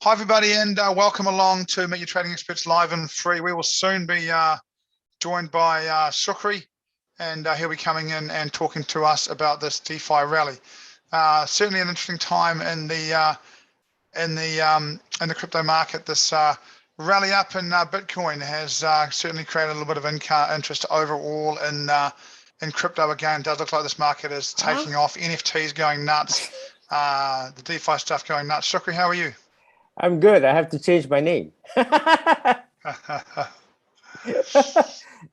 Hi, everybody, and welcome along to Meet Your Trading Experts live and free. We will soon be joined by Shukri, and he'll be coming in and talking to us about this DeFi rally. Certainly an interesting time in the crypto market. This rally up in Bitcoin has certainly created a little bit of interest overall in crypto. Again, it does look like this market is taking off. NFTs going nuts, the DeFi stuff going nuts. Shukri, how are you? I'm good. I have to change my name.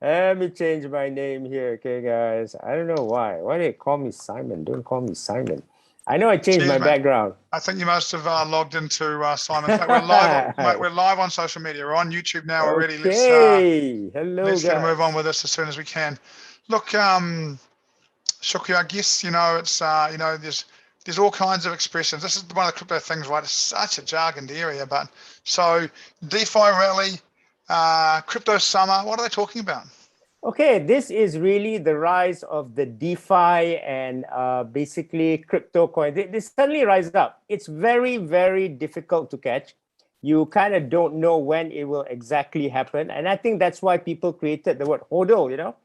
Let me change my name here, okay, guys. I don't know why. Why do they call me Simon? Don't call me Simon. I know I changed my background. I think you must have logged into Simon. In fact, we're live. Mate, we're live on social media. We're on YouTube now already. Okay. Hello, let's guys. get a move on with this as soon as we can. Look, Shukri, I guess it's there's all kinds of expressions. This is one of the crypto things, right? It's such a jargoned area, but so DeFi rally, crypto summer. What are they talking about? Okay, this is really the rise of the DeFi and basically crypto coins. They suddenly rise up. It's very, very difficult to catch. You kind of don't know when it will exactly happen. And I think that's why people created the word hodl, you know?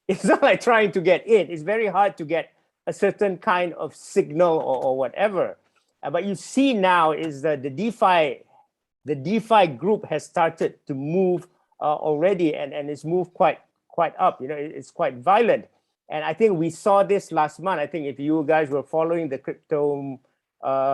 It's not like trying to get in. It's very hard to get a certain kind of signal or whatever. But you see now is that the DeFi group has started to move already, and it's moved quite up. You know, it's quite violent. And I think we saw this last month. I think if you guys were following the crypto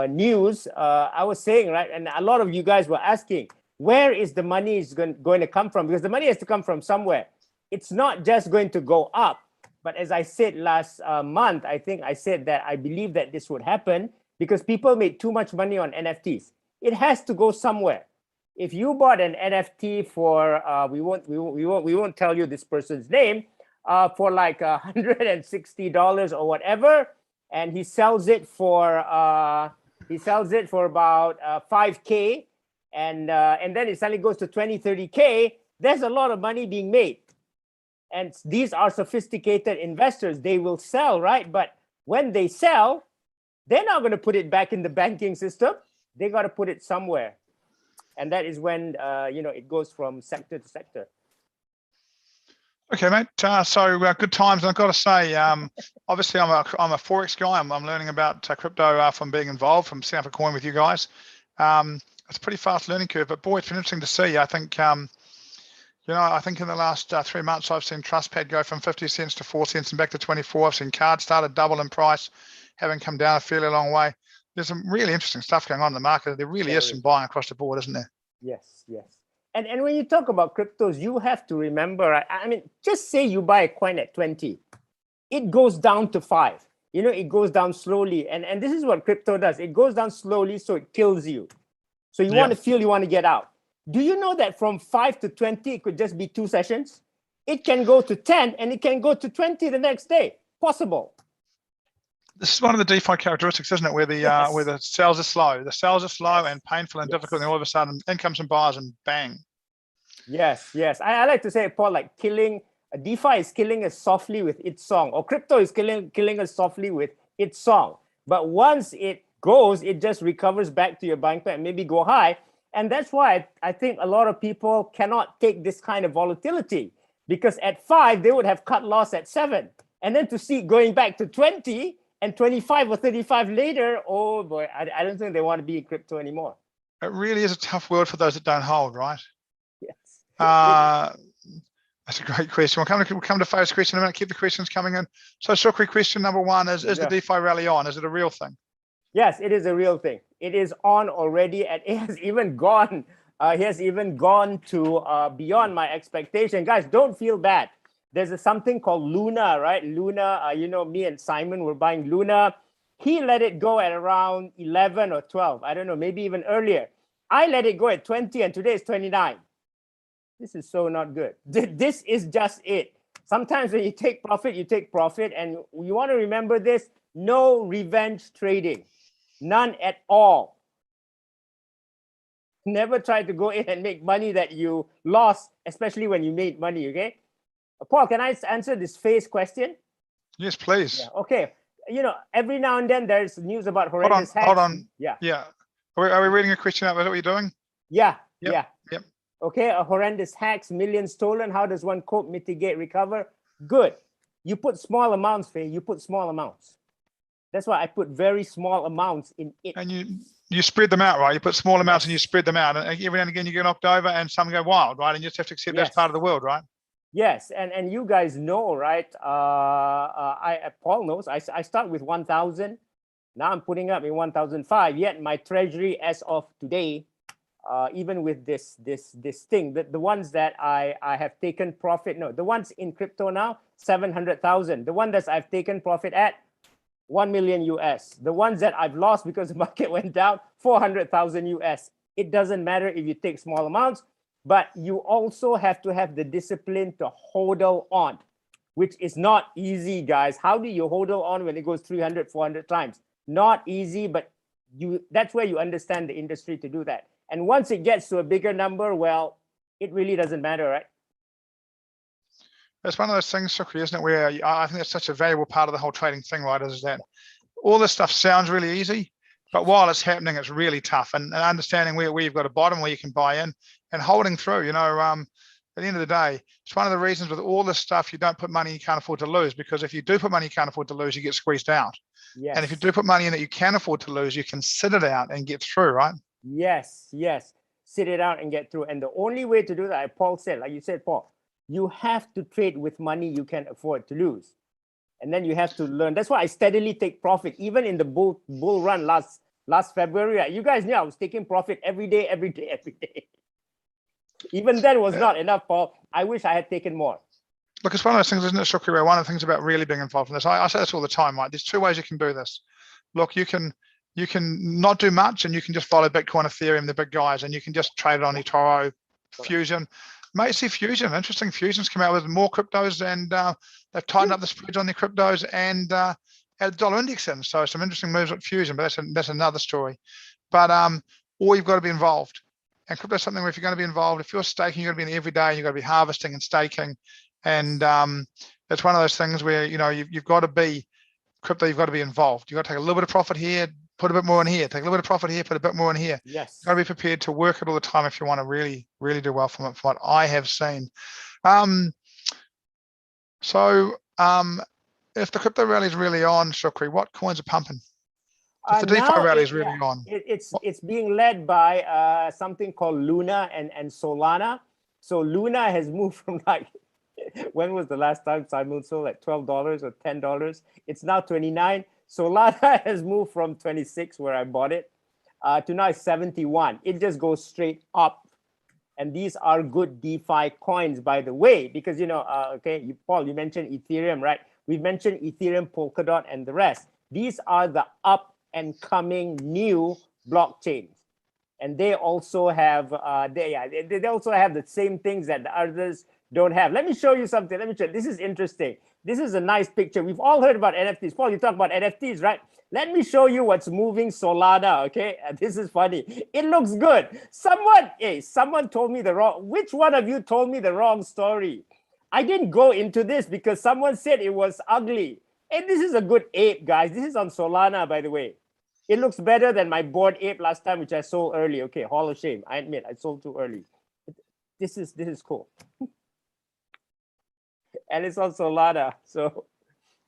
news, I was saying, right, and a lot of you guys were asking, where is the money going to come from? Because the money has to come from somewhere. It's not just going to go up. But as I said last month, I think I said that I believe that this would happen because people made too much money on NFTs. It has to go somewhere. If you bought an NFT for we won't tell you this person's name for like $160 or whatever, and he sells it for about 5K, and then it suddenly goes to 20, 30K. There's a lot of money being made. And these are sophisticated investors. They will sell, right? But when they sell, they're not going to put it back in the banking system. They got to put it somewhere. And that is when, it goes from sector to sector. Okay, mate. So good times. And I've got to say, obviously, I'm a Forex guy. I'm learning about crypto from being involved, from setting up a coin with you guys. It's a pretty fast learning curve. But boy, it's been interesting to see. I think... I think in the last 3 months, I've seen TrustPad go from 50 cents to 4 cents and back to 24. I've seen cards started double in price, having come down a fairly long way. There's some really interesting stuff going on in the market. There really is some buying across the board, isn't there? Yes. And when you talk about cryptos, you have to remember, I mean, just say you buy a coin at 20. It goes down to 5. You know, it goes down slowly. And this is what crypto does. It goes down slowly, so it kills you. So you want to feel, you want to get out. Do you know that from 5 to 20, it could just be 2 sessions? It can go to 10 and it can go to 20 the next day. Possible. This is one of the DeFi characteristics, isn't it? Where the sales are slow. The sales are slow and painful and difficult, and all of a sudden in comes some buyers and bang. Yes. I like to say, Paul, like DeFi is killing us softly with its song, or crypto is killing us softly with its song. But once it goes, it just recovers back to your buying plan and maybe go high. And that's why I think a lot of people cannot take this kind of volatility, because at 5, they would have cut loss at 7. And then to see going back to 20 and 25 or 35 later, oh boy, I don't think they want to be in crypto anymore. It really is a tough world for those that don't hold, right? Yes. That's a great question. We'll come to Faye's question in a minute. Keep the questions coming in. So Shukri, question number 1 is the DeFi rally on? Is it a real thing? Yes, it is a real thing. It is on already, and it has even gone. He has even gone to beyond my expectation. Guys, don't feel bad. There's something called Luna, right? Luna, me and Simon were buying Luna. He let it go at around 11 or 12. I don't know, maybe even earlier. I let it go at 20, and today is 29. This is so not good. This is just it. Sometimes when you take profit, and you want to remember this: no revenge trading. None at all. Never try to go in and make money that you lost, especially when you made money, okay? Paul, can I answer this Faye's question? Yes, please. Yeah, okay. Every now and then there's news about horrendous hacks. Hold on. Yeah. Are we reading a question out? Is that what you're doing? Yeah, Yep. yeah. Yep. Okay, a horrendous hacks, millions stolen. How does one cope, mitigate, recover? Good. You put small amounts, Faye. You put small amounts. That's why I put very small amounts in it. And you spread them out, right? You put small amounts and you Yes. spread them out. And every now and again you get knocked over and some go wild, right? And you just have to accept that's Yes. part of the world, right? Yes, and you guys know, right? Paul knows. I start with 1,000. Now I'm putting up in 1,005. Yet my treasury, as of today, even with this thing, the ones that I have taken profit, no, the ones in crypto now, 700,000. The one that I've taken profit at, 1 million US. The ones that I've lost because the market went down, 400,000 US. It doesn't matter if you take small amounts, but you also have to have the discipline to hodl on, which is not easy, guys. How do you hodl on when it goes 300, 400 times? Not easy, but that's where you understand the industry to do that. And once it gets to a bigger number, well, it really doesn't matter, right? It's one of those things, Shukri, isn't it? Where I think that's such a valuable part of the whole trading thing, right? Is that all this stuff sounds really easy, but while it's happening, it's really tough. And understanding where you've got a bottom where you can buy in and holding through, you know, at the end of the day, it's one of the reasons with all this stuff, you don't put money you can't afford to lose, because if you do put money you can't afford to lose, you get squeezed out. Yes. And if you do put money in that you can afford to lose, you can sit it out and get through, right? Yes, yes. Sit it out and get through. And the only way to do that, Paul said, like you said, Paul, you have to trade with money you can afford to lose. And then you have to learn. That's why I steadily take profit, even in the bull run last February. You guys knew I was taking profit every day. Even then was not enough, Paul. I wish I had taken more. Look, it's one of those things, isn't it, Shukri? One of the things about really being involved in this, I say this all the time, right? There's two ways you can do this. Look, you can not do much and you can just follow Bitcoin, Ethereum, the big guys, and you can just trade it on eToro, Fusion. May see Fusion, interesting. Fusion's come out with more cryptos and they've tightened up the spreads on their cryptos and added dollar index in. So some interesting moves at Fusion, but that's another story. But or you've got to be involved. And crypto is something where if you're going to be involved, if you're staking, you're going to be in every day and you've got to be harvesting and staking. And it's one of those things where, you know, you've got to be crypto, you've got to be involved. You've got to take a little bit of profit here, put a bit more in here, take a little bit of profit here, put a bit more in here. Yes. You've got to be prepared to work it all the time if you want to really, really do well from it, from what I have seen. If the crypto rally is really on, Shukri, what coins are pumping? If the DeFi rally is really on. It's being led by something called Luna and Solana. So Luna has moved from like, when was the last time Simon sold, like $12 or $10? It's now 29. Solana has moved from 26 where I bought it to now 71. It just goes straight up. And these are good DeFi coins, by the way, because, you know, okay, Paul, you mentioned Ethereum, right? We've mentioned Ethereum, Polkadot, and the rest. These are the up and coming new blockchains. And they also have, they also have the same things that the others don't have. Let me show you something. Let me show. This is interesting. This is a nice picture. We've all heard about NFTs. Paul, you talk about NFTs, right? Let me show you what's moving Solana, okay? This is funny. It looks good. Someone told me the wrong, which one of you told me the wrong story? I didn't go into this because someone said it was ugly. And this is a good ape, guys. This is on Solana, by the way. It looks better than my Bored Ape last time, which I sold early. Okay, hall of shame. I admit, I sold too early. This is cool. And it's on Solana. So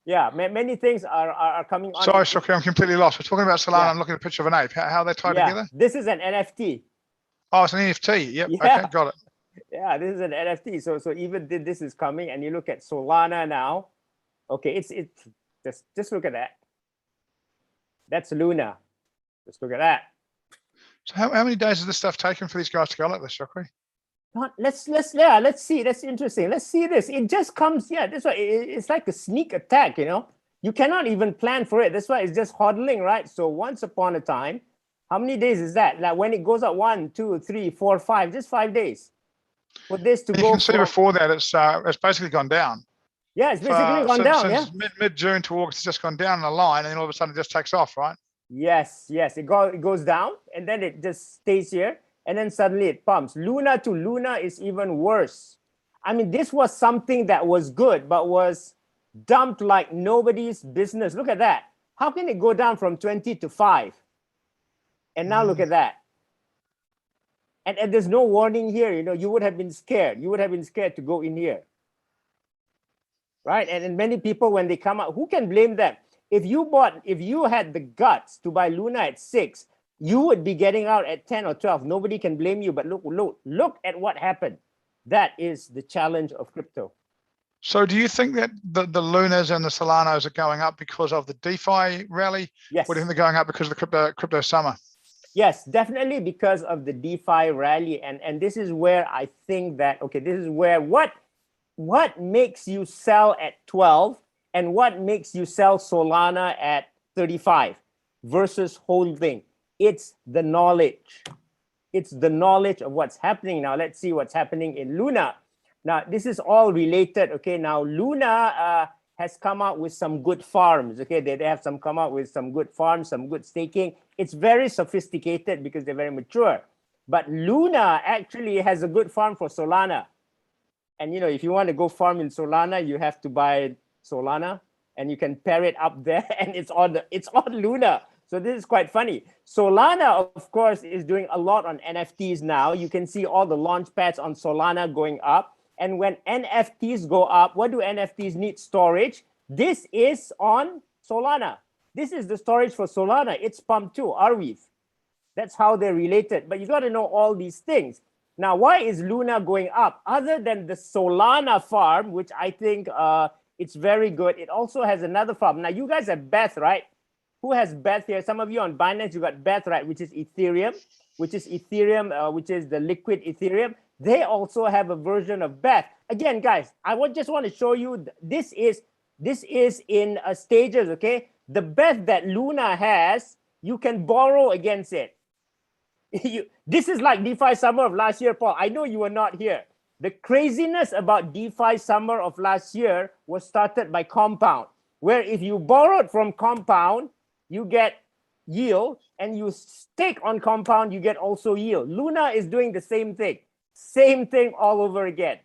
yeah, many things are coming on. Sorry, Shukri, I'm completely lost. We're talking about Solana. Yeah. I'm looking at a picture of an ape. How are they tied together? This is an NFT. Oh, it's an NFT. Yep. Yeah. Okay, got it. Yeah, this is an NFT. So even this is coming, and you look at Solana now. Okay, it's just look at that. That's Luna. Just look at that. So how many days has this stuff taken for these guys to go like this, Shukri? Let's see. That's interesting. Let's see this. It just comes. Yeah, that's why it's like a sneak attack. You know, you cannot even plan for it. That's why it's just hodling, right? So once upon a time, how many days is that? Like when it goes up 1, 2, 3, 4, 5, just 5 days for this to go. You can see before that it's basically gone down. Yeah, it's basically gone down. Since mid-June to August, it's just gone down in a line, and then all of a sudden it just takes off, right? Yes. It goes down, and then it just stays here. And then suddenly it pumps. Luna to Luna is even worse. I mean, this was something that was good, but was dumped like nobody's business. Look at that. How can it go down from 20 to 5? And now look at that. And there's no warning here. You know, you would have been scared. You would have been scared to go in here. Right? And many people, when they come out, who can blame them? If you had the guts to buy Luna at 6, you would be getting out at 10 or 12. Nobody can blame you. But look at what happened. That is the challenge of crypto. So do you think that the Lunas and the Solanos are going up because of the DeFi rally? Yes. Or do you think they're going up because of the crypto summer? Yes, definitely because of the DeFi rally. And this is where I think that, okay, this is where what makes you sell at 12 and what makes you sell Solana at 35 versus holding. It's the knowledge. It's the knowledge of what's happening. Now, let's see what's happening in Luna. Now, this is all related. Okay, now Luna has come out with some good farms. Okay, they have come out with some good farms, some good staking. It's very sophisticated because they're very mature. But Luna actually has a good farm for Solana. And you know, if you want to go farm in Solana, you have to buy Solana, and you can pair it up there, and it's on Luna. So this is quite funny. Solana, of course, is doing a lot on NFTs now. You can see all the launch pads on Solana going up. And when NFTs go up, what do NFTs need? Storage. This is on Solana. This is the storage for Solana. It's pumped too, Arweave. That's how they're related. But you got to know all these things. Now, why is Luna going up? Other than the Solana farm, which I think it's very good, it also has another farm. Now, you guys have Beth, right? Who has Beth here? Some of you on Binance, you got Beth, right? Which is Ethereum, which is the liquid Ethereum. They also have a version of Beth. Again, guys, I just want to show you, this is in stages, okay? The Beth that Luna has, you can borrow against it. This is like DeFi summer of last year, Paul. I know you were not here. The craziness about DeFi summer of last year was started by Compound, where if you borrowed from Compound, you get yield, and you stake on Compound, you get also yield. Luna is doing the same thing. Same thing all over again.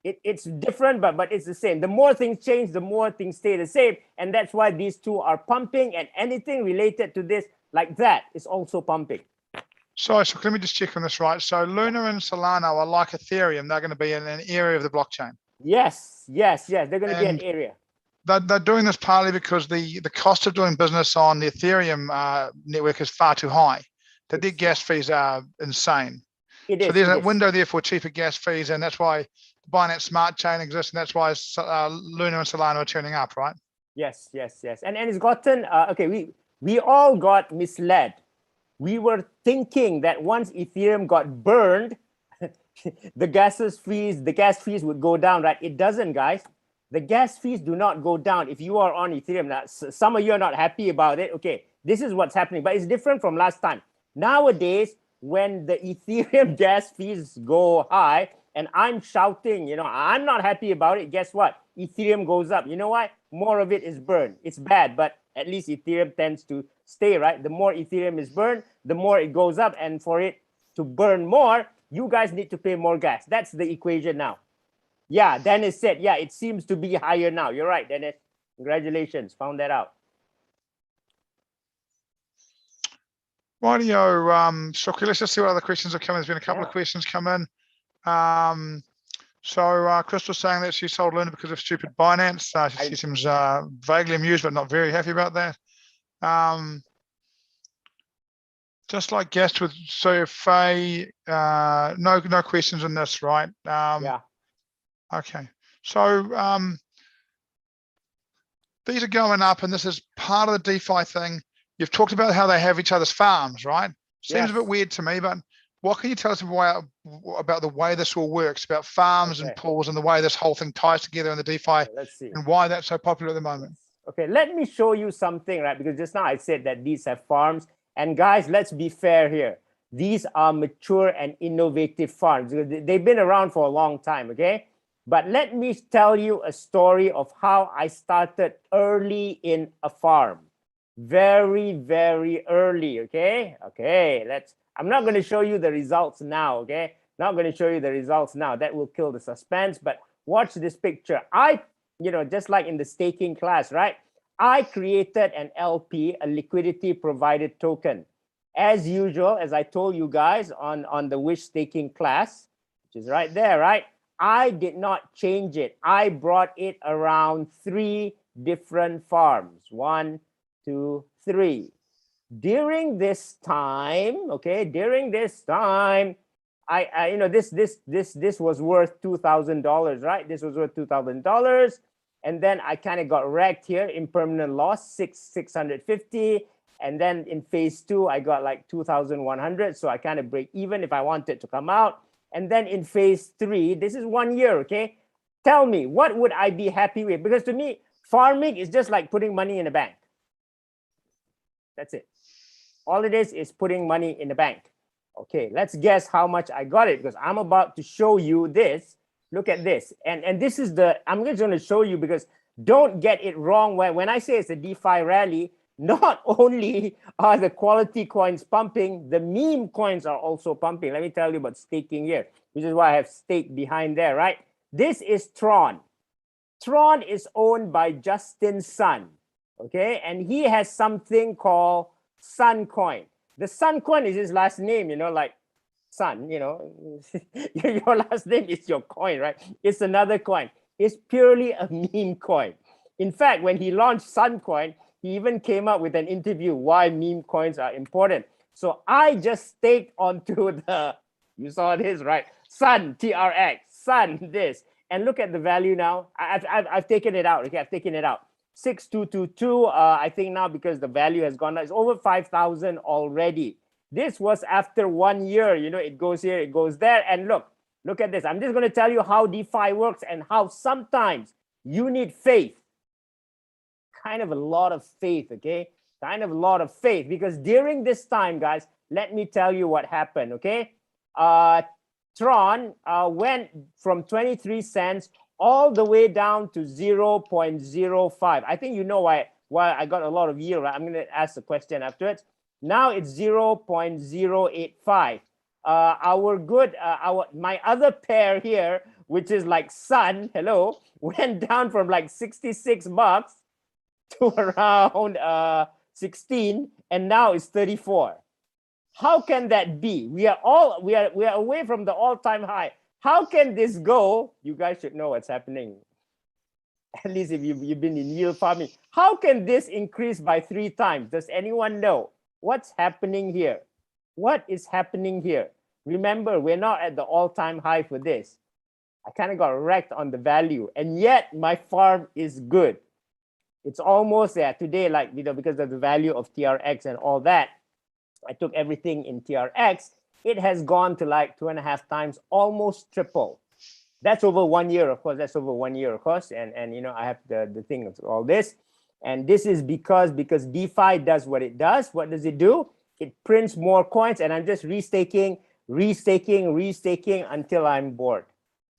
It's different, but it's the same. The more things change, the more things stay the same. And that's why these two are pumping, and anything related to this like that is also pumping. So let me just check on this, right? So Luna and Solana are like Ethereum. They're going to be in an area of the blockchain. Yes. They're going to be an area. They're doing this partly because the cost of doing business on the Ethereum network is far too high. That their gas fees are insane. So there's a window there for cheaper gas fees, and that's why Binance Smart Chain exists, and that's why Luna and Solana are turning up, right? Yes. And it's gotten, okay, we all got misled. We were thinking that once Ethereum got burned, the gas fees would go down, right? It doesn't, guys. The gas fees do not go down if you are on Ethereum. Now, some of you are not happy about it. Okay, this is what's happening, but it's different from last time. Nowadays, when the Ethereum gas fees go high, and I'm shouting, you know, I'm not happy about it, guess what? Ethereum goes up. You know why? More of it is burned. It's bad, but at least Ethereum tends to stay, right? The more Ethereum is burned, the more it goes up. And for it to burn more, you guys need to pay more gas. That's the equation now. Yeah, Dennis said, yeah, it seems to be higher now. You're right, Dennis. Congratulations, found that out. Rightio, so let's just see what other questions are coming. There's been a couple of questions come in. So Crystal's saying that she sold Luna because of stupid Binance. She seems vaguely amused, but not very happy about that. Just like guessed with Faye, no questions in this, right? Yeah. Okay. So these are going up, and this is part of the DeFi thing. You've talked about how they have each other's farms, right? Seems a bit weird to me, but what can you tell us about the way this all works, about farms and pools, and the way this whole thing ties together in the DeFi, and why that's so popular at the moment? Okay, let me show you something, right? Because just now I said that these have farms. And guys, let's be fair here. These are mature and innovative farms. They've been around for a long time, okay? But let me tell you a story of how I started early in a farm. Very, very early, okay? I'm not going to show you the results now, okay? Not going to show you the results now. That will kill the suspense. But watch this picture. Just like in the staking class, right? I created an LP, a liquidity provided token. as usual, as I told you guys on the wish staking class, which is right there, right? I did not change it. I brought it around 3 different farms. 1, 2, 3. During this time, okay, during this time, I you know, this was worth $2,000, right? This was worth $2,000, and then I kind of got wrecked here, impermanent loss, 650, and then in phase 2 I got like 2,100, so I kind of break even if I wanted to come out. And then in phase 3, this is 1 year, okay? Tell me, what would I be happy with? Because to me, farming is just like putting money in a bank. That's it. All it is putting money in the bank. Okay, let's guess how much I got it, because I'm about to show you this. Look at this. And this is I'm just going to show you, because don't get it wrong. When I say it's a DeFi rally, not only are the quality coins pumping, the meme coins are also pumping. Let me tell you about staking here, which is why I have stake behind there, right? This is Tron. Tron is owned by Justin Sun, okay? And he has something called Sun Coin. The Sun Coin is his last name, you know, like Sun, you know, your last name is your coin, right? It's another coin. It's purely a meme coin. In fact, when he launched Sun Coin, he even came up with an interview why meme coins are important. So I just staked onto you saw this, right? Sun, TRX, Sun, this. And look at the value now. I've taken it out, okay? I've taken it out. 6222, I think now, because the value has gone up, it's over 5,000 already. This was after 1 year, you know, it goes here, it goes there. And look at this. I'm just going to tell you how DeFi works and how sometimes you need faith. Kind of a lot of faith, okay? Kind of a lot of faith, because during this time, guys, let me tell you what happened, okay? Tron went from 23 cents all the way down to 0.05. I think you know why I got a lot of yield, right? I'm going to ask the question afterwards. Now it's 0.085. My other pair here, which is like Sun, hello, went down from like 66 bucks to around 16, and now it's 34. How can that be? We are away from the all-time high. How can this go? You guys should know what's happening. At least if you've been in yield farming. How can this increase by 3 times? Does anyone know what's happening here? What is happening here? Remember, we're not at the all-time high for this. I kind of got wrecked on the value, and yet my farm is good. It's almost there today, like, you know, because of the value of TRX and all that. I took everything in TRX. It has gone to like 2.5 times, almost triple. That's over 1 year, of course. That's over 1 year, of course. And you know, I have the thing of all this. And this is because DeFi does what it does. What does it do? It prints more coins, and I'm just restaking until I'm bored.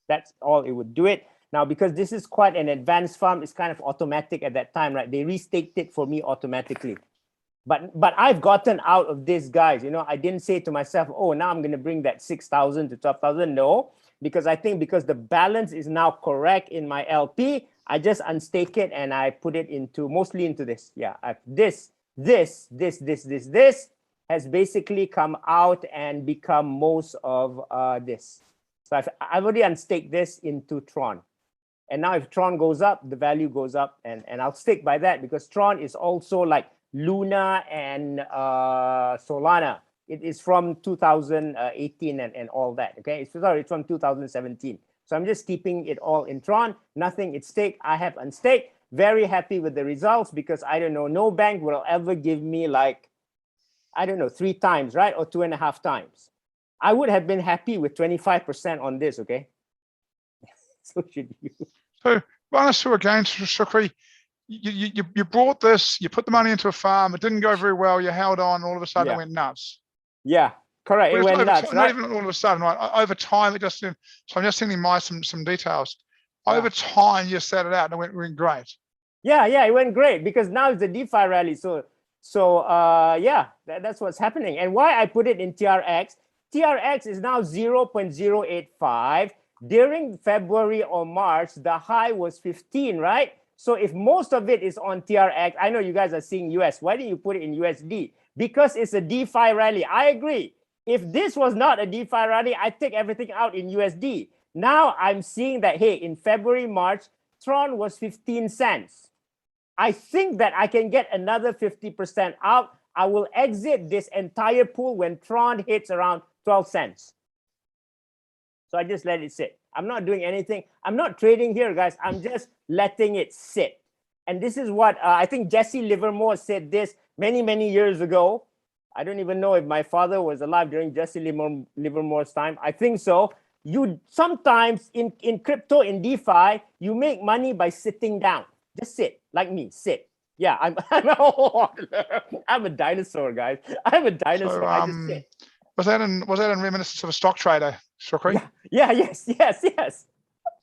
That's all it would do it. Now, because this is quite an advanced farm, it's kind of automatic at that time, right? They restaked it for me automatically. But I've gotten out of this, guys. You know, I didn't say to myself, oh, now I'm going to bring that 6,000 to 12,000. No, because I think because the balance is now correct in my LP, I just unstake it and I put it mostly into this. Yeah, this has basically come out and become most of this. So I've already unstaked this into Tron. And now if Tron goes up, the value goes up, and I'll stick by that, because Tron is also like Luna and Solana. It is from 2018 and all that, okay? It's from 2017. So I'm just keeping it all in Tron, nothing at stake. I have unstaked. Very happy with the results, because I don't know, no bank will ever give me like, I don't know, 3 times, right? Or 2.5 times. I would have been happy with 25% on this, okay? So should you. So run us through again, Shukri. You brought this, you put the money into a farm, it didn't go very well, you held on, all of a sudden it went nuts. Yeah, correct. It went nuts, right? Not even all of a sudden, right? Over time, so I'm just sending some details. Over time, you set it out and it went great. Yeah, it went great, because now it's a DeFi rally. So yeah, that's what's happening. And why I put it in TRX is now 0.085. During February or March, the high was 15, right? So if most of it is on TRX, I know you guys are seeing US. Why didn't you put it in USD? Because it's a DeFi rally. I agree. If this was not a DeFi rally, I'd take everything out in USD. Now I'm seeing that, hey, in February, March, Tron was 15 cents. I think that I can get another 50% out. I will exit this entire pool when Tron hits around 12 cents. So I just let it sit. I'm not doing anything. I'm not trading here, guys. I'm just letting it sit. And this is what I think Jesse Livermore said this many, many years ago. I don't even know if my father was alive during Jesse Livermore's time. I think so. You sometimes in crypto, in DeFi, you make money by sitting down. Just sit, like me, sit. Yeah, I'm a dinosaur, guys. I'm a dinosaur. So, I just sit. was that in reminiscence of a stock trader, Shukri? Yeah, yes.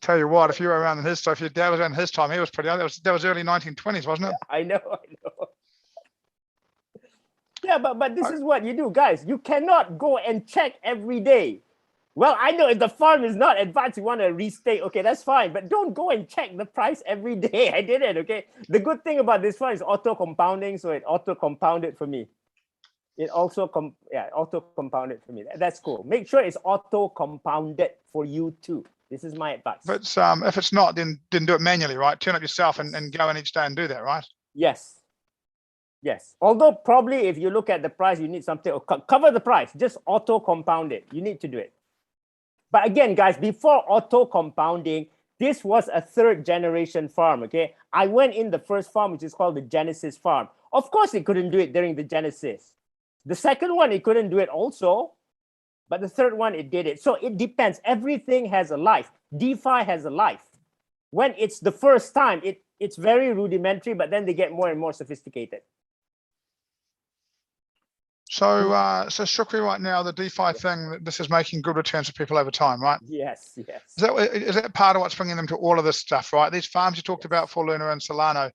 Tell you what, if you were around in his time, if your dad was around in his time, he was pretty young. That was early 1920s, wasn't it? I know. Yeah, but this is what you do, guys. You cannot go and check every day. Well, I know if the farm is not advanced, you want to restate, okay, that's fine. But don't go and check the price every day. I did it, okay? The good thing about this one is auto-compounding, so it auto-compounded for me. It also auto-compounded for me. That's cool. Make sure it's auto-compounded for you too. This is my advice. But if it's not, then do it manually, right? Turn up yourself and go in each day and do that, right? Yes. Although probably if you look at the price, you need something, cover the price, just auto-compound it. You need to do it. But again, guys, before auto-compounding, this was a third generation farm, okay? I went in the first farm, which is called the Genesis farm. Of course, it couldn't do it during the Genesis. The second one, it couldn't do it also. But the third one, it did it. So it depends. Everything has a life. DeFi has a life. When it's the first time, it's very rudimentary, but then they get more and more sophisticated. So, so Shukri, right now, the DeFi thing, this is making good returns for people over time, right? Yes. Is that part of what's bringing them to all of this stuff, right? These farms you talked about for Luna and Solano,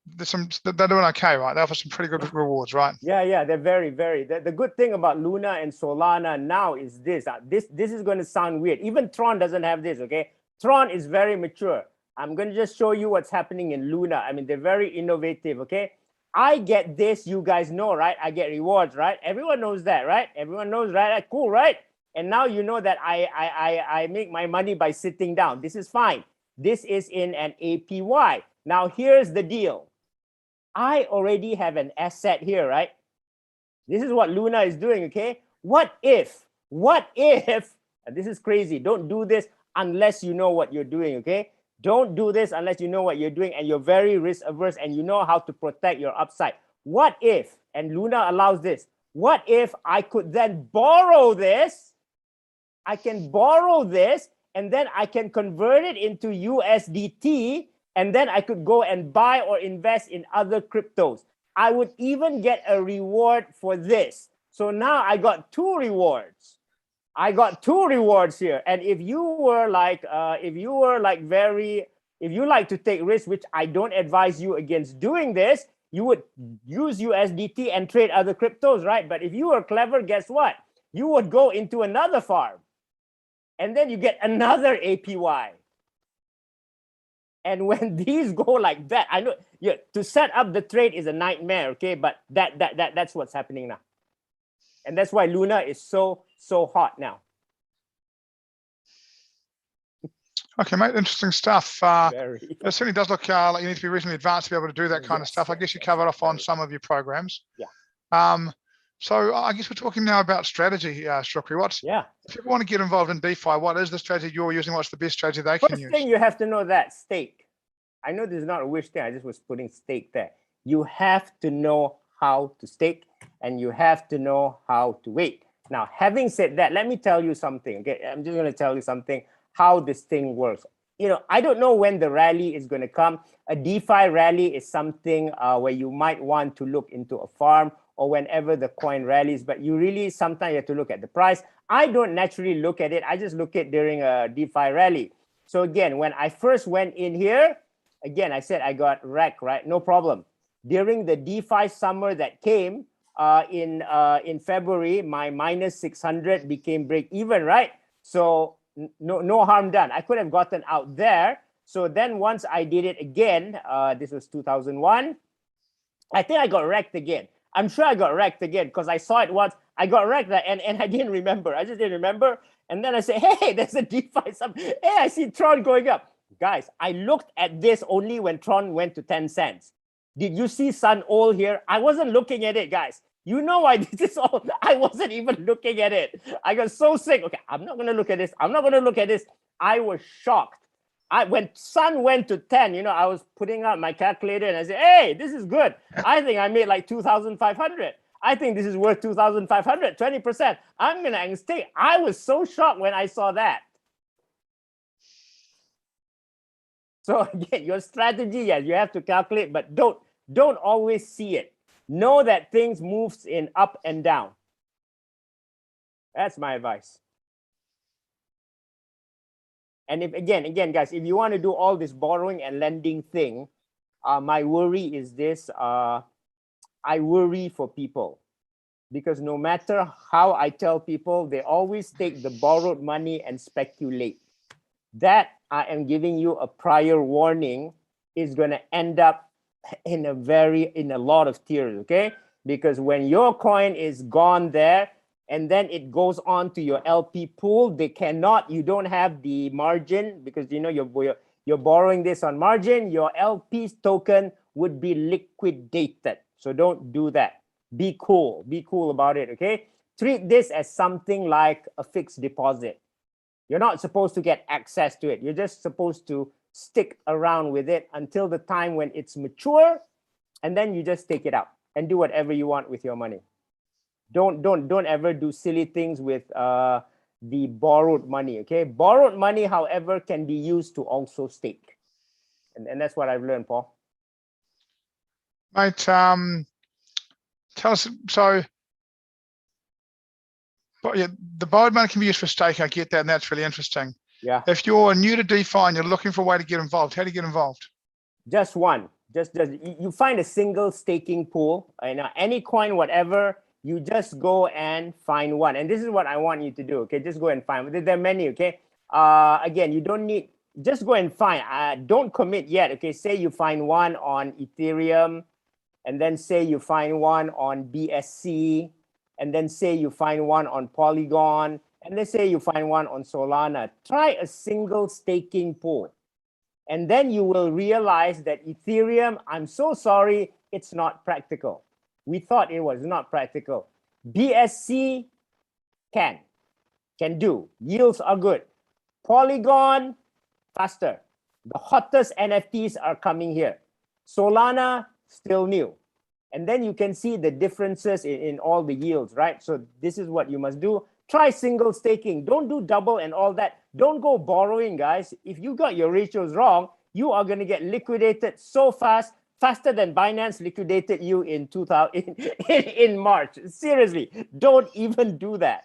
they're doing okay, right? They offer some pretty good rewards, right? Yeah, they're very. The good thing about Luna and Solana now is this. This is going to sound weird. Even Tron doesn't have this, okay? Tron is very mature. I'm going to just show you what's happening in Luna. I mean, they're very innovative, okay? I get this, you guys know, right? I get rewards, right? Everyone knows that, right? Everyone knows, right? Cool, right? And now you know that I make my money by sitting down. This is fine. This is in an APY. Now, here's the deal. I already have an asset here, right? This is what Luna is doing, okay? What if, and this is crazy, don't do this unless you know what you're doing, okay? Don't do this unless you know what you're doing and you're very risk averse and you know how to protect your upside. What if, and Luna allows this, what if I could then borrow this? I can borrow this and then I can convert it into USDT and then I could go and buy or invest in other cryptos. I would even get a reward for this. So now I got two rewards. I got two rewards here. And if you like to take risks, which I don't advise you against doing this, you would use USDT and trade other cryptos, right? But if you were clever, guess what? You would go into another farm and then you get another APY. And when these go like that, I know to set up the trade is a nightmare, okay? But that's what's happening now. And that's why Luna is so hot now. Okay, mate, interesting stuff. It certainly does look like you need to be reasonably advanced to be able to do that kind of stuff. I guess you covered off on some of your programs. Yeah. So I guess we're talking now about strategy, Shukri. If people want to get involved in DeFi, what is the strategy you're using? What's the best strategy they can use? First thing you have to know that stake. I know this is not a wish thing. I just was putting stake there. You have to know how to stake and you have to know how to wait. Now, having said that, let me tell you something. Okay, I'm just going to tell you something, how this thing works. I don't know when the rally is going to come. A DeFi rally is something where you might want to look into a farm or whenever the coin rallies, but you really sometimes you have to look at the price. I don't naturally look at it. I just look at it during a DeFi rally. So again, when I first went in here, again, I said I got wrecked, right? No problem. During the DeFi summer that came in February, my minus 600 became break even, right? So no harm done. I could have gotten out there, So then once I did it again, this was 2001, I think I got wrecked again. I'm sure I got wrecked again because I saw it once. I got wrecked and I didn't remember. I just didn't remember. And then I said, hey, there's a DeFi. Hey, I see Tron going up. Guys, I looked at this only when Tron went to 10 cents. Did you see Sun Oil here? I wasn't looking at it, guys. You know why this is all? I wasn't even looking at it. I got so sick. Okay, I'm not going to look at this. I'm not going to look at this. I was shocked. When Sun went to 10, you know, I was putting out my calculator and I said, hey, this is good. I think I made like 2,500. I think this is worth 2,500, 20%. I'm going to stay. I was so shocked when I saw that. So again, your strategy, yes, you have to calculate, but don't always see it. Know that things moves in up and down. That's my advice. And if again, guys, if you want to do all this borrowing and lending thing, my worry is this: I worry for people because no matter how I tell people, they always take the borrowed money and speculate. That I am giving you a prior warning is going to end up in a lot of tears. Okay, because when your coin is gone there, and then it goes on to your LP pool, you don't have the margin because you know you're borrowing this on margin, your LP token would be liquidated. So don't do that. Be cool about it, okay? Treat this as something like a fixed deposit. You're not supposed to get access to it. You're just supposed to stick around with it until the time when it's mature, and then you just take it out and do whatever you want with your money. Don't ever do silly things with the borrowed money, okay? Borrowed money, however, can be used to also stake. And that's what I've learned, Paul. Mate, tell us, so but yeah, the borrowed money can be used for stake. I get that, and that's really interesting. Yeah. If you're new to DeFi and you're looking for a way to get involved, how do you get involved? Just one. Just you find a single staking pool, and any coin, whatever, you just go and find one. And this is what I want you to do, okay? Just go and find. There are many, okay? Again, you don't need, just go and find. Don't commit yet, okay? Say you find one on Ethereum, and then say you find one on BSC, and then say you find one on Polygon, and let's say you find one on Solana. Try a single staking pool. And then you will realize that Ethereum, I'm so sorry, it's not practical. We thought it was not practical. BSC can do. Yields are good. Polygon, faster. The hottest NFTs are coming here. Solana, still new. And then you can see the differences in all the yields, right? So this is what you must do. Try single staking. Don't do double and all that. Don't go borrowing, guys. If you got your ratios wrong, you are going to get liquidated so fast, faster than Binance liquidated you in in March. Seriously, don't even do that.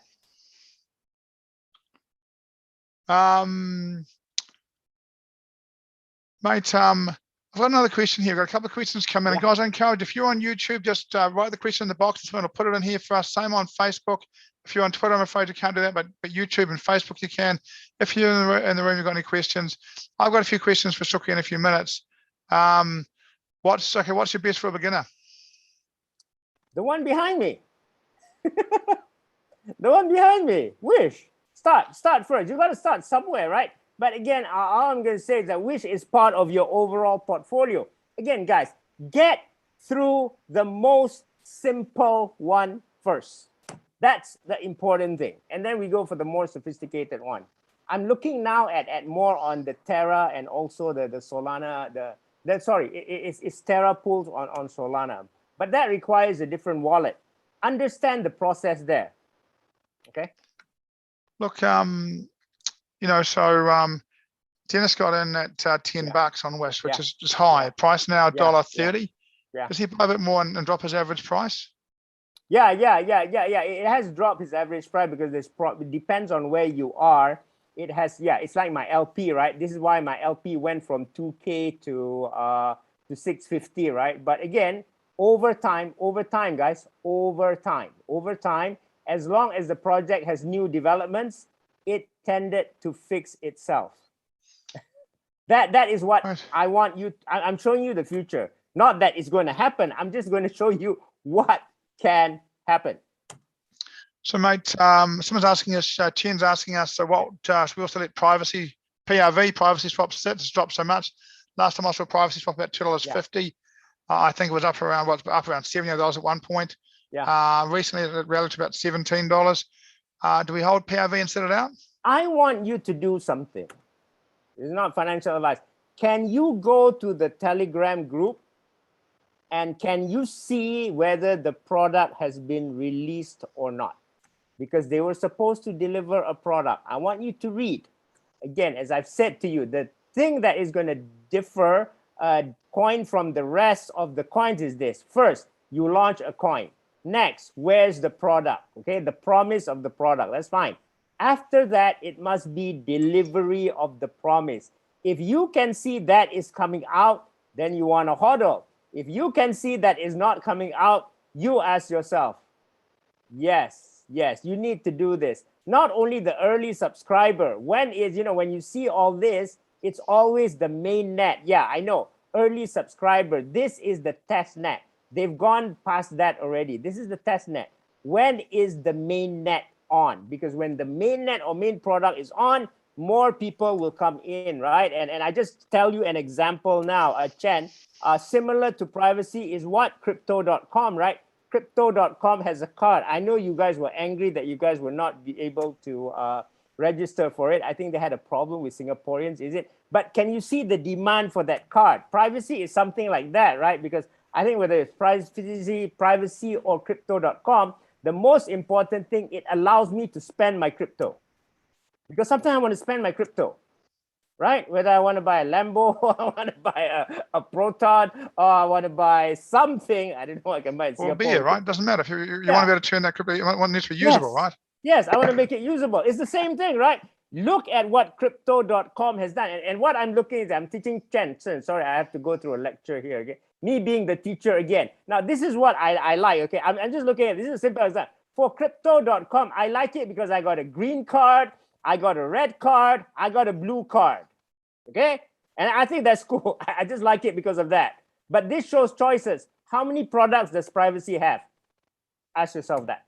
Mate, I've got another question here. I've got a couple of questions coming in. Yeah. Guys, I encourage, if you're on YouTube, just write the question in the box. Someone will put it in here for us. Same on Facebook. If you're on Twitter, I'm afraid you can't do that, but YouTube and Facebook you can. If you're in the room, you've got any questions. I've got a few questions for Shuki in a few minutes. What's your best for a beginner? The one behind me. The one behind me. Wish. Start first. You got to start somewhere, right? But again, all I'm going to say is that Wish is part of your overall portfolio. Again, guys, get through the most simple one first. That's the important thing. And then we go for the more sophisticated one. I'm looking now at more on the Terra and also the Solana, it's Terra pools on Solana. But that requires a different wallet. Understand the process there. Okay? Look, so Dennis got in at $10 on Wish, which is high. Price now $1.30. Yeah. Does he buy a bit more and drop his average price? Yeah. It has dropped his average price because it depends on where you are. It has, it's like my LP, right? This is why my LP went from 2K to 650, right? But again, over time, guys, over time, as long as the project has new developments, it tended to fix itself. That is what Right. I want you. I'm showing you the future. Not that it's going to happen. I'm just going to show you what can happen. So, mate, someone's asking us, Chen's asking us, so what should we also let PRV, privacy swap sit? It's dropped so much. Last time I saw privacy swap about $2.50. Yeah. I think it was up around $70 at one point. Yeah. Recently it rallied to about $17. Do we hold PRV and set it out? I want you to do something. It's not financial advice. Can you go to the Telegram group and can you see whether the product has been released or not? Because they were supposed to deliver a product. I want you to read. Again, as I've said to you, the thing that is going to differ a coin from the rest of the coins is this. First, you launch a coin. Next, where's the product? Okay, the promise of the product. That's fine. After that, it must be delivery of the promise. If you can see that is coming out, then you want to hodl. If you can see that is not coming out, you ask yourself, yes, you need to do this. Not only the early subscriber. When you see all this, it's always the main net. Yeah, I know. Early subscriber. This is the test net. They've gone past that already. This is the test net. When is the main net on? Because when the main net or main product is on, more people will come in, right? And I just tell you an example now, Chen, similar to privacy is what? Crypto.com, right? Crypto.com has a card. I know you guys were angry that you guys were not be able to register for it. I think they had a problem with Singaporeans, is it? But can you see the demand for that card? Privacy is something like that, right? Because I think whether it's privacy or crypto.com, the most important thing, it allows me to spend my crypto. Because sometimes I want to spend my crypto, right? Whether I want to buy a Lambo, or I want to buy a Proton, or I want to buy something. I don't know what I can buy in Singapore. Or beer, right? Doesn't matter. If you want to be able to turn that crypto, you want it to be usable, right? Yes, I want to make it usable. It's the same thing, right? Look at what crypto.com has done. And what I'm looking at, I'm teaching Chen. Sorry, I have to go through a lecture here again. Me being the teacher again. Now, this is what I like, okay? I'm just looking at this. Is as simple as that. For crypto.com, I like it because I got a green card, I got a red card, I got a blue card, okay? And I think that's cool. I just like it because of that. But this shows choices. How many products does privacy have? Ask yourself that.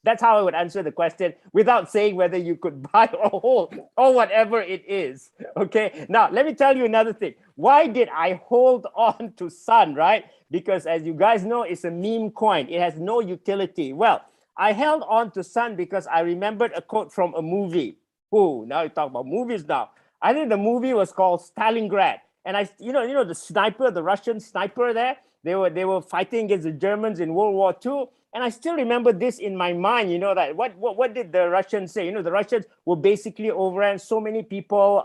That's how I would answer the question without saying whether you could buy or hold or whatever it is. Okay. Now, let me tell you another thing. Why did I hold on to Sun, right? Because as you guys know, it's a meme coin. It has no utility. Well, I held on to Sun because I remembered a quote from a movie. Oh, now you talk about movies now. I think the movie was called Stalingrad. And you know the sniper, the Russian sniper there, they were fighting against the Germans in World War II. And I still remember this in my mind, that what did the Russians say? The Russians were basically overrun. So many people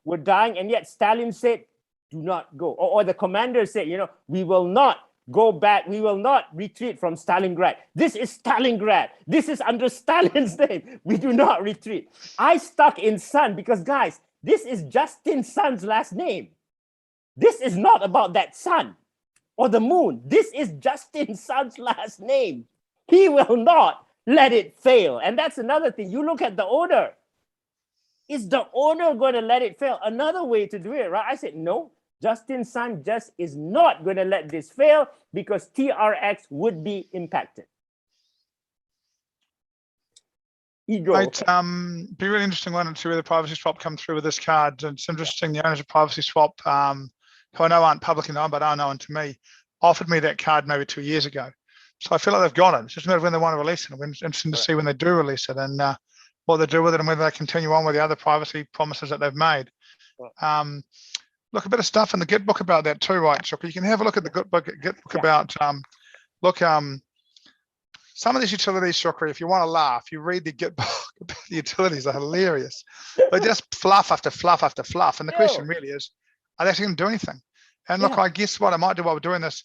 were dying. And yet Stalin said, do not go. Or the commander said, we will not go back. We will not retreat from Stalingrad. This is Stalingrad. This is under Stalin's name. We do not retreat. I stuck in Sun because, guys, this is Justin Sun's last name. This is not about that sun or the moon. This is Justin Sun's last name. He will not let it fail. And that's another thing. You look at the owner. Is the owner going to let it fail? Another way to do it, right? I said, no, Justin Sun just is not going to let this fail because TRX would be impacted. Right, be really interesting one to see where the privacy swap come through with this card. It's interesting. The owners of privacy swap, who I know aren't publicly known, but are known to me, offered me that card maybe 2 years ago. So I feel like they've got it. It's just a matter of when they want to release it. It's interesting to see when they do release it and what they do with it and whether they continue on with the other privacy promises that they've made. Look, a bit of stuff in the Git book about that too, right, Shuka? You can have a look at the Git book about, some of these utilities, Shukri, if you want to laugh, you read the Git book about the utilities are hilarious. They're just fluff after fluff after fluff. And the question really is, are they actually going to do anything? And look, I guess what I might do while we're doing this,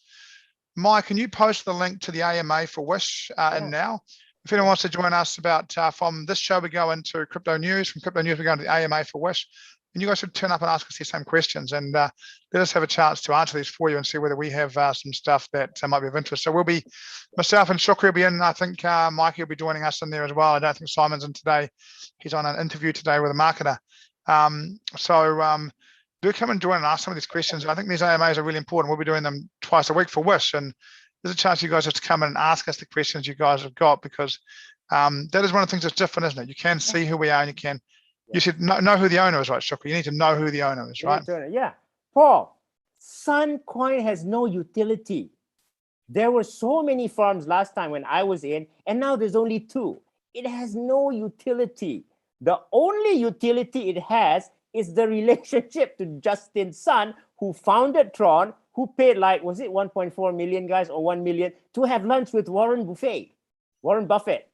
Mike, can you post the link to the AMA for Wish in now? If anyone wants to join us about, from this show, we go into crypto news. From crypto news, we go into the AMA for Wish. And you guys should turn up and ask us the same questions and let us have a chance to answer these for you and see whether we have some stuff that might be of interest. So we'll be, myself and Shukri will be in. I think Mikey will be joining us in there as well. I don't think Simon's in today. He's on an interview today with a marketer. Do come and join and ask some of these questions. I think these AMAs are really important. We'll be doing them twice a week for Wish, and there's a chance you guys have to come in and ask us the questions you guys have got, because that is one of the things that's different, isn't it? You can see who we are, and you should know who the owner is, right, Shukri? You need to know who the owner is, right? Yeah. Paul, Sun Coin has no utility. There were so many farms last time when I was in, and now there's only 2. It has no utility. The only utility it has is the relationship to Justin Sun, who founded Tron, who paid like, was it 1.4 million guys or 1 million to have lunch with Warren Buffett.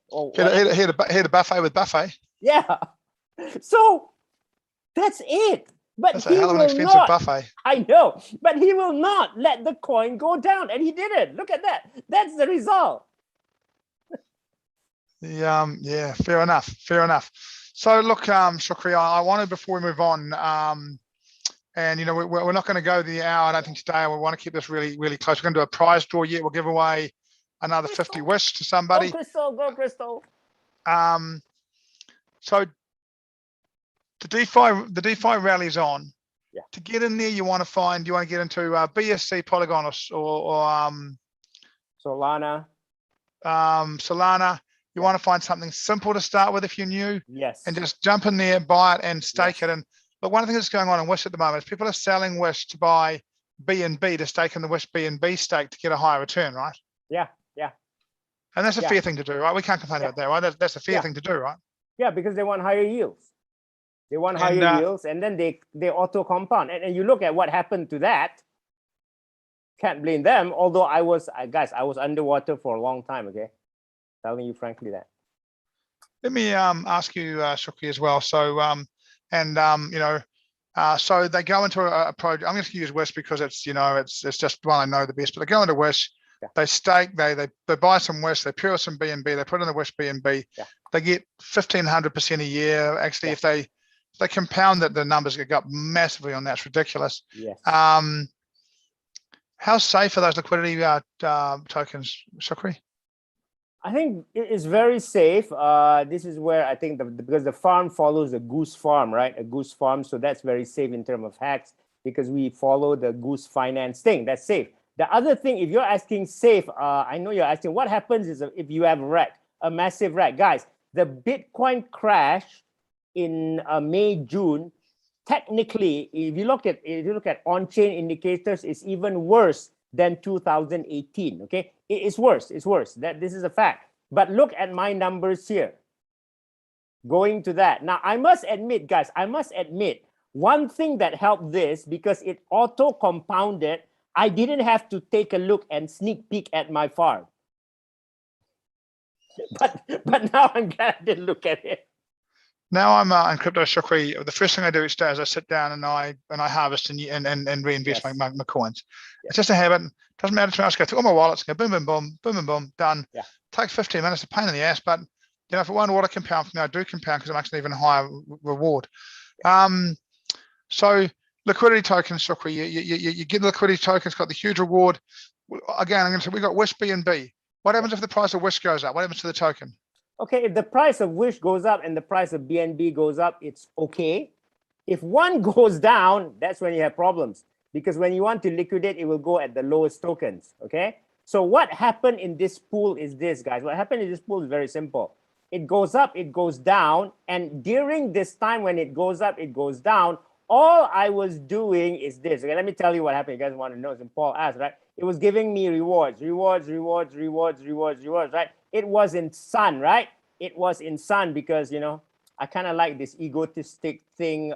He had a buffet with Buffet. Yeah. So that's it. But that's he a hell of an will expensive not, buffet. I know, but he will not let the coin go down. And he didn't. Look at that. That's the result. Yeah, fair enough. So look, Shukri, I wanted, before we move on, and we're not going to go the hour, I don't think, today. We want to keep this really, really close. We're going to do a prize draw yet. We'll give away another 50 Wish to somebody. Go Crystal. So the DeFi rally's on. Yeah. To get in there, you want to get into BSC, Polygon, or Solana. Solana. You want to find something simple to start with if you're new. Yes. And just jump in there, buy it, and stake it. And look, one thing that's going on in Wish at the moment is people are selling Wish to buy BNB, to stake in the Wish BNB stake to get a higher return, right? Yeah. And that's a fair thing to do, right? We can't complain about that, right? That's a fair thing to do, right? Yeah, because they want higher yields. They want higher yields, and then they auto compound. And you look at what happened to that. Can't blame them. Although I was underwater for a long time. Okay, telling you frankly that. Let me ask you, Shukri, as well. So, so they go into a project. I'm going to use Wish because it's just one I know the best. But they go into Wish. Yeah. They stake. They buy some Wish. They pure some BNB. They put in the Wish BNB. Yeah. They get 1,500% a year. Actually, if they compound it, the numbers get up massively on that. It's ridiculous. Yes. How safe are those liquidity tokens, Shukri? I think it is very safe. This is where I think because the farm follows a goose farm, right? A goose farm. So that's very safe in terms of hacks because we follow the goose finance thing. That's safe. The other thing, if you're asking safe, I know you're asking what happens is if you have a massive wreck. Guys, the Bitcoin crash in May, June, technically, if you look at on-chain indicators, it's even worse than 2018. Okay, it's worse. This is a fact. But look at my numbers here. Going to that now, I must admit, guys, one thing that helped this because it auto compounded. I didn't have to take a look and sneak peek at my farm. But now I'm glad I didn't look at it. Now I'm in crypto, Shukri. The first thing I do each day is I sit down and I harvest and reinvest my coins. Yes. It's just a habit. It doesn't matter to me. I just go through all my wallets, go boom, boom, boom, boom, boom, boom, done. Yeah. Takes 15 minutes, a pain in the ass, but if it won't auto compound for me, I do compound because it makes an even higher reward. So liquidity tokens, Shukri, you get the liquidity tokens, got the huge reward. Again, I'm going to say we got Wish BNB. What happens if the price of Wish goes up? What happens to the token? Okay, if the price of Wish goes up and the price of BNB goes up, it's okay. If one goes down, that's when you have problems. Because when you want to liquidate, it will go at the lowest tokens, okay? So what happened in this pool is this, guys. What happened in this pool is very simple. It goes up, it goes down. And during this time when it goes up, it goes down, all I was doing is this. Okay, let me tell you what happened. You guys want to know? And Paul asked, right? It was giving me rewards, right? It was in Sun, right? It was in Sun because, I kind of like this egotistic thing,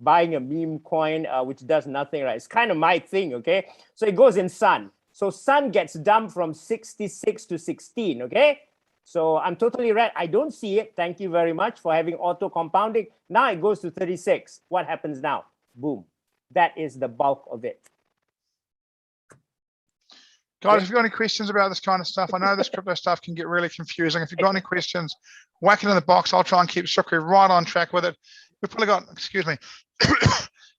buying a meme coin, which does nothing, right? It's kind of my thing, okay? So it goes in Sun. So Sun gets dumped from 66 to 16, okay? So I'm totally right. I don't see it. Thank you very much for having auto compounding. Now it goes to 36. What happens now? Boom. That is the bulk of it. Guys, if you've got any questions about this kind of stuff, I know this crypto stuff can get really confusing. If you've got any questions, whack it in the box. I'll try and keep Shukri right on track with it. We've probably got,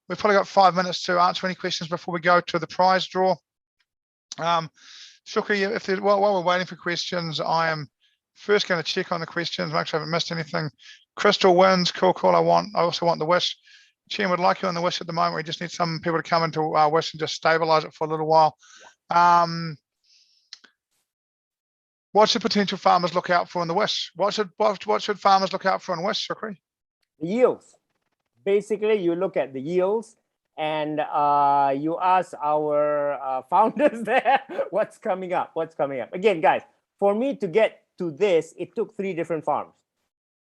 we've probably got 5 minutes to answer any questions before we go to the prize draw. Shukri, while we're waiting for questions, I am first going to check on the questions, make sure I haven't missed anything. Crystal wins. Cool. I also want the Wish. Chen would like you on the Wish at the moment. We just need some people to come into Wish and just stabilize it for a little while. What should potential farmers look out for in the Wish? What should farmers look out for in Wish, Shukri? The yields. Basically, you look at the yields and you ask our founders there, what's coming up? Again, guys, for me to get to this, it took 3 different farms.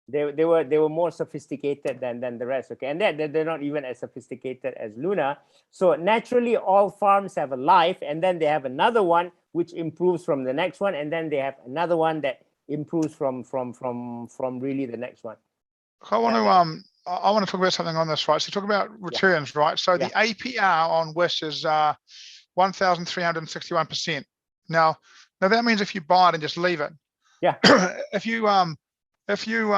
They were more sophisticated than the rest, okay? And they're not even as sophisticated as Luna. So naturally, all farms have a life, and then they have another one which improves from the next one, and then they have another one that improves from really the next one. I want to talk about something on this, right? So talk about returns, right? So the APR on Wish is 1,361%. Now that means if you buy it and just leave it, if you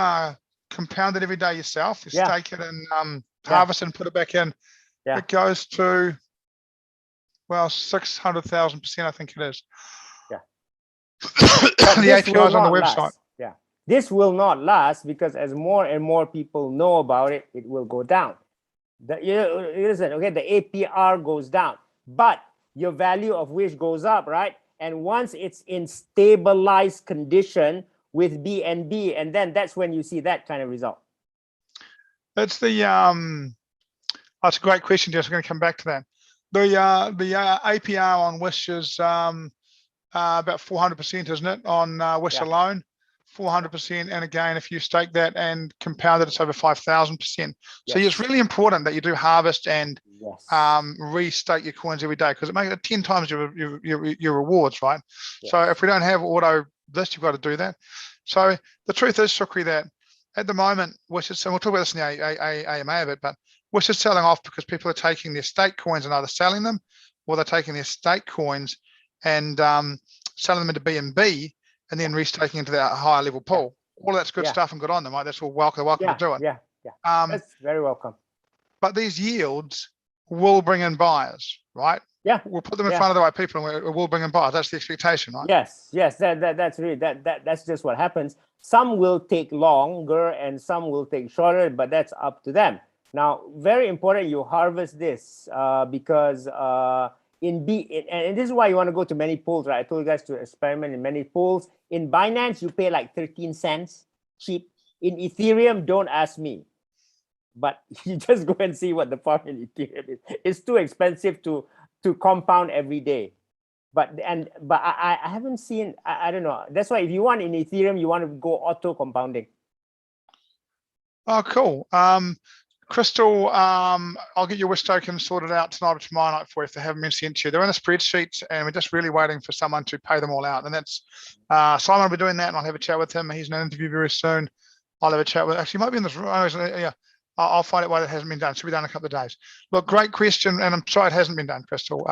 compound it every day yourself, you stake it and harvest it and put it back in, it goes to 600,000%, I think it is. The APR is on the website. This will not last because as more and more people know about it, it will go down. Listen, okay, the APR goes down, but your value of Wish goes up, right? And once it's in stabilized condition with BNB, and then that's when you see that kind of result. That's the that's a great question, Jess. We're going to come back to that. The APR on Wish is about 400%, isn't it? On Wish alone. 400%, and again, if you stake that and compound it, it's over 5,000%. So it's really important that you do harvest and restake your coins every day, because it makes it 10 times your rewards, right? So if we don't have auto this, you've got to do that. So the truth is, Shukri, that at the moment, Wish is, and we'll talk about this in the AMA a bit, but Wish is selling off because people are taking their stake coins and either selling them, or they're taking their stake coins and selling them into BNB, and then restaking into that higher level pool. All of that's good stuff and good on them, right? That's all welcome to do it. That's very welcome. But these yields will bring in buyers, right? We'll put them in front of the right people, and we'll bring in buyers. That's the expectation, right? Yes. That's really that's just what happens. Some will take longer and some will take shorter, but that's up to them. Now, very important, you harvest this because and this is why you want to go to many pools, right? I told you guys to experiment in many pools. In Binance, you pay like 13 cents, cheap. In Ethereum, don't ask me. But you just go and see what the farm in Ethereum is. It's too expensive to compound every day. But I haven't seen, I don't know. That's why if you want in Ethereum, you want to go auto compounding. Oh, cool. Crystal, I'll get your Wish token sorted out tonight or tomorrow night for you if they haven't been sent to you. They're in a spreadsheet, and we're just really waiting for someone to pay them all out. And that's Simon will be doing that, and I'll have a chat with him. He's in an interview very soon. I'll have a chat with. Actually, he might be in this room. I'll find out why that hasn't been done. It should be done in a couple of days. Look, great question, and I'm sorry it hasn't been done, Crystal.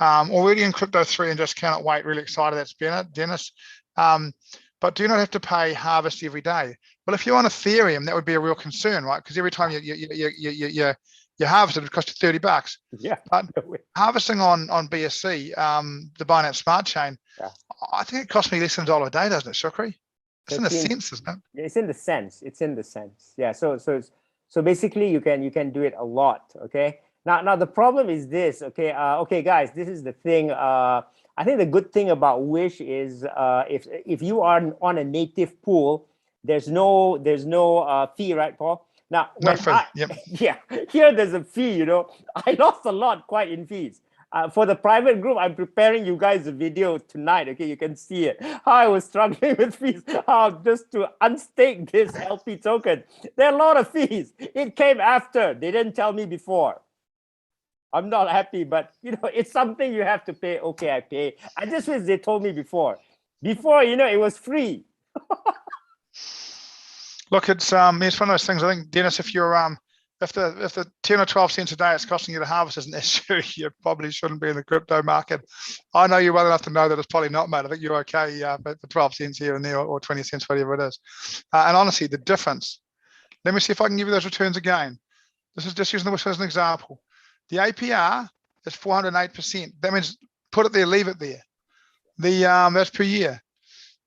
Already in Crypto 3 and just cannot wait. Really excited. That's Dennis. But do not have to pay harvest every day. Well, if you're on Ethereum, that would be a real concern, right? Because every time you harvest it, it costs you $30. But harvesting on BSC, the Binance Smart Chain, I think it costs me less than $1 a day, doesn't it, Shukri? It's in the sense, isn't it? It's in the sense. It's in the sense. Yeah. So basically, you can do it a lot. Okay. Now the problem is this. Okay. Okay, guys. This is the thing. I think the good thing about Wish is if you are on a native pool, there's no fee, right, Paul? Now, no fee. Here there's a fee. You know, I lost a lot quite in fees. For the private group, I'm preparing you guys a video tonight. Okay, you can see it. How I was struggling with fees. How just to unstake this LP token. There are a lot of fees. It came after. They didn't tell me before. I'm not happy, but you know, it's something you have to pay. Okay, I pay. I just wish they told me before. Before, you know, it was free. Look, it's one of those things. I think, Dennis, if you're if the 10 or 12 cents a day it's costing you to harvest is an issue, you probably shouldn't be in the crypto market. I know you well enough to know that it's probably not, mate. I think you're okay, but for 12 cents here and there, or 20 cents, whatever it is. And honestly, the difference. Let me see if I can give you those returns again. This is just using the Wish as an example. The APR is 408%. That means put it there, leave it there. That's per year.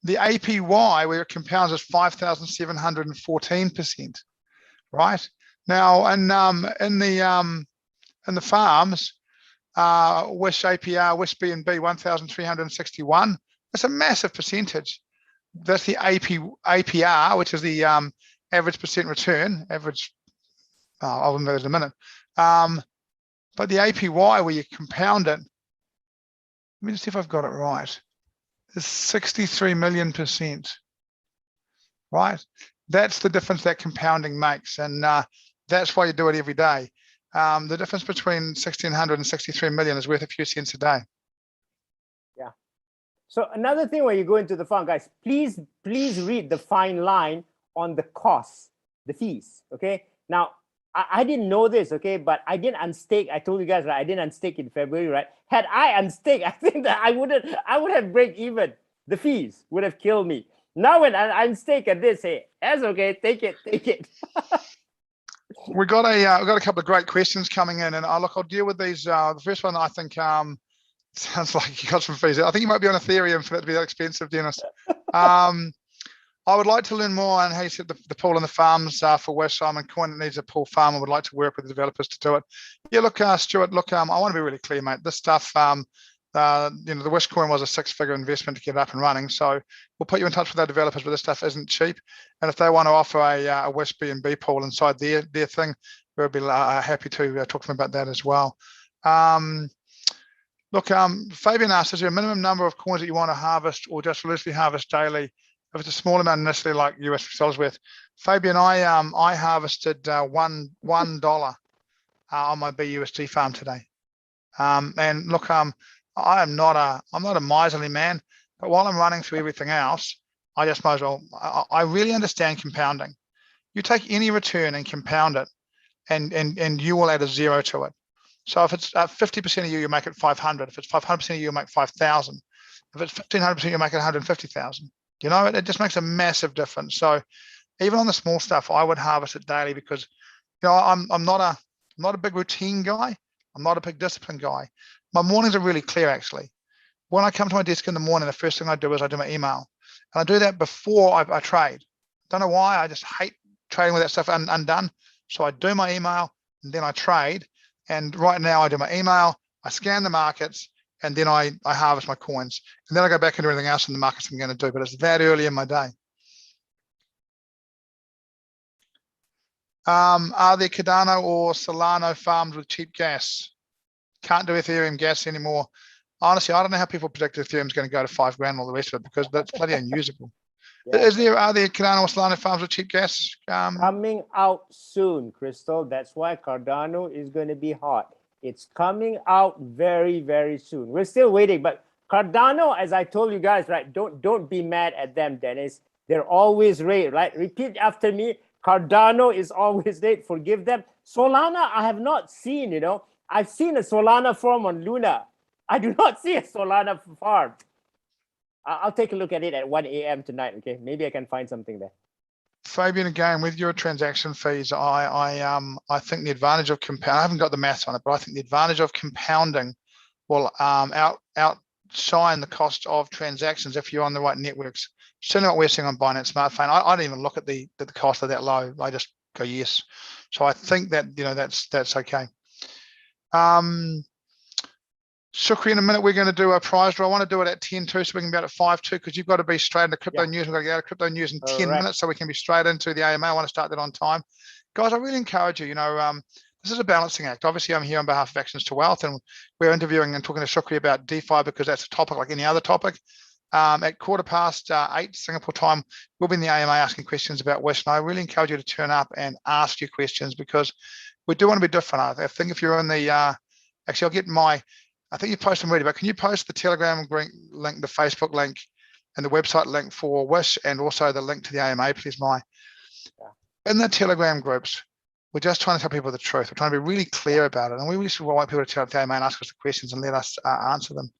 The APY where it compounds is 5,714%. Right now, in the farms, Wish APR, Wish BNB 1,361. That's a massive percentage. That's the APR, which is the average percent return. Average. I'll remember in a minute. But the APY where you compound it. Let me just see if I've got it right. Is 63 million%. Right. That's the difference that compounding makes, and that's why you do it every day. The difference between 1,600 and 63 million is worth a few cents a day. Yeah. So another thing when you go into the fund, guys, please read the fine line on the costs, the fees. Okay. Now, I didn't know this, okay, but I didn't unstake. I told you guys, right? I didn't unstake in February, right? Had I unstake, I think that I would have break even. The fees would have killed me. Now when I unstake at this, hey, that's okay. Take it. We got a couple of great questions coming in, and I'll deal with these. The first one I think sounds like you got some fees. I think you might be on Ethereum for that to be that expensive, Dennis. I would like to learn more on how you set the pool and the farms for Wish. Simon Coin that needs a pool farm and would like to work with the developers to do it. Yeah, look, Stuart, look, I want to be really clear, mate. This stuff, the Wish coin was a 6-figure investment to get it up and running. So we'll put you in touch with our developers, but this stuff isn't cheap. And if they want to offer a Wish BNB pool inside their thing, we'll be happy to talk to them about that as well. Look, Fabian asked, is there a minimum number of coins that you want to harvest or just loosely harvest daily? If it's a small amount initially, like US dollars worth. Fabian, I harvested $1 on my BUSD farm today. And look, I'm not a miserly man, but while I'm running through everything else, I just might as well. I really understand compounding. You take any return and compound it, and you will add a zero to it. So if it's 50% of you make it 500. If it's 500% of you, make 5,000. If it's 1,500%, you make it 150,000. You know, it just makes a massive difference. So even on the small stuff, I would harvest it daily because, you know, I'm not a big routine guy. I'm not a big discipline guy. My mornings are really clear, actually. When I come to my desk in the morning, the first thing I do is I do my email. And I do that before I trade. Don't know why. I just hate trading with that stuff undone. So I do my email and then I trade. And right now I do my email, I scan the markets, and then I harvest my coins. And then I go back into everything else in the markets I'm going to do. But it's that early in my day. Are there Cardano or Solana farms with cheap gas? Can't do Ethereum gas anymore. Honestly, I don't know how people predict Ethereum's going to go to $5 grand and all the rest of it because that's bloody unusable. Yeah. Are there Cardano or Solana farms with cheap gas? Coming out soon, Crystal. That's why Cardano is going to be hot. It's coming out very, very soon. We're still waiting, but Cardano, as I told you guys, right? Don't be mad at them, Dennis. They're always late, right? Repeat after me. Cardano is always late. Forgive them. Solana, I have not seen. You know, I've seen a Solana farm on Luna. I do not see a Solana farm. I'll take a look at it at 1 a.m. tonight. Okay, maybe I can find something there. Fabian, again, with your transaction fees, I think the advantage of compound. I haven't got the maths on it, but I think the advantage of compounding will outshine the cost of transactions if you're on the right networks. Certainly what we're seeing on Binance Smartphone. I don't even look at the cost of that low. I just go yes. So I think that, you know, that's okay. Shukri, in a minute, we're going to do a prize draw. I want to do it at 10:02 so we can be out at 5:02 because you've got to be straight into crypto news. We've got to get out of crypto news in 10 minutes so we can be straight into the AMA. I want to start that on time. Guys, I really encourage you, this is a balancing act. Obviously, I'm here on behalf of Actions to Wealth, and we're interviewing and talking to Shukri about DeFi because that's a topic like any other topic. At 8:15 Singapore time, we'll be in the AMA asking questions about Wish, and I really encourage you to turn up and ask your questions because we do want to be different. I think if you're in the, actually, I'll get I think you post them already, but can you post the Telegram link, the Facebook link, and the website link for Wish, and also the link to the AMA, please, Mai? Yeah. In the Telegram groups, we're just trying to tell people the truth. We're trying to be really clear about it, and we really want people to tell the AMA and ask us the questions and let us answer them.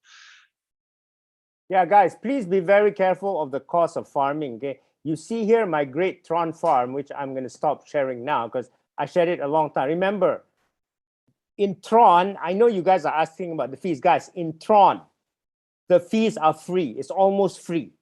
Yeah, guys, please be very careful of the cost of farming. Okay, you see here my great Tron farm, which I'm going to stop sharing now because I shared it a long time. Remember, in Tron, I know you guys are asking about the fees. Guys, in Tron, the fees are free. It's almost free.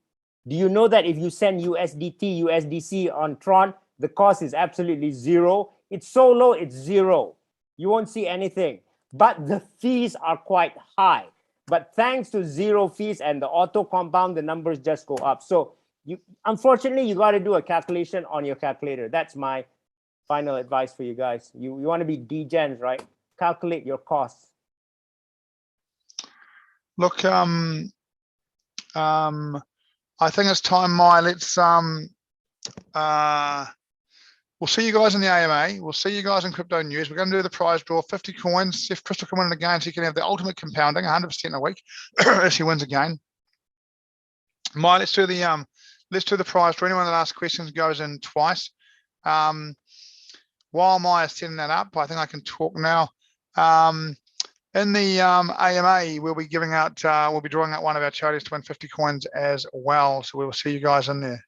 Do you know that if you send USDT, USDC on Tron, the cost is absolutely zero? It's so low, it's zero. You won't see anything. But the fees are quite high. But thanks to zero fees and the auto compound, the numbers just go up. So unfortunately, you got to do a calculation on your calculator. That's my final advice for you guys. You want to be degens, right? Calculate your costs. Look, I think it's time, let's we'll see you guys in the AMA. We'll see you guys in crypto news. We're going to do the prize draw, 50 coins. If Crystal can win it again, so you can have the ultimate compounding, 100% a week if she wins again. Let's do the prize draw. Anyone that asks questions goes in twice. While Maya's setting that up, I think I can talk now. In the AMA, we'll be giving out, we'll be drawing out one of our charities to win 50 coins as well. So we will see you guys in there.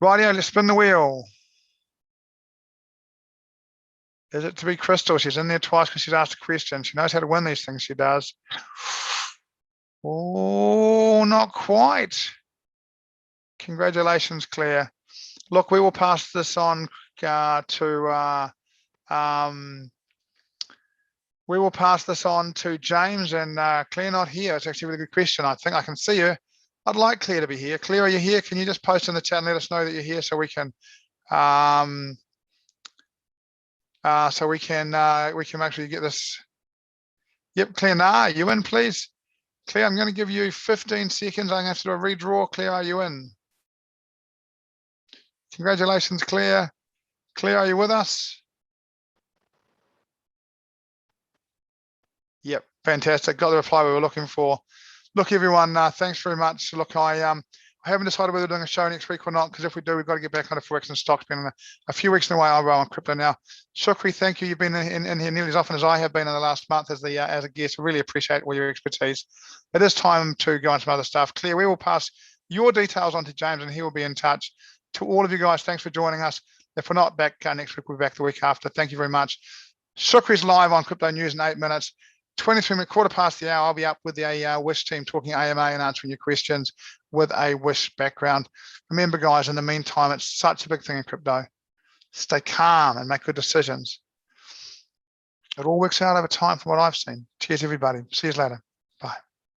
Rightio, let's spin the wheel. Is it to be Crystal? She's in there twice because she's asked a question. She knows how to win these things. She does. Oh, not quite. Congratulations, Claire. Look, we will pass this on we will pass this on to James, and Claire not here. It's actually a really good question. I think I can see her. I'd like Claire to be here. Claire, are you here? Can you just post in the chat and let us know that you're here so we can make sure you get this. Yep, Claire, are you in, please? Claire, I'm going to give you 15 seconds. I'm going to have to do a redraw. Claire, are you in? Congratulations, Claire. Claire, are you with us? Yep, fantastic. Got the reply we were looking for. Look, everyone, thanks very much. Look, I haven't decided whether we're doing a show next week or not, because if we do, we've got to get back onto Forex and stocks. Been a few weeks in a way. I'm on crypto now. Shukri, thank you. You've been in here nearly as often as I have been in the last month as a guest. I really appreciate all your expertise. It is time to go on some other stuff. Claire, we will pass your details on to James, and he will be in touch. To all of you guys, thanks for joining us. If we're not back next week, we'll be back the week after. Thank you very much. Shukri's live on Crypto News in 8 minutes. 23 minutes, quarter past the hour, I'll be up with a Wish team talking AMA and answering your questions with a Wish background. Remember, guys, in the meantime, it's such a big thing in crypto. Stay calm and make good decisions. It all works out over time from what I've seen. Cheers, everybody. See you later. Bye.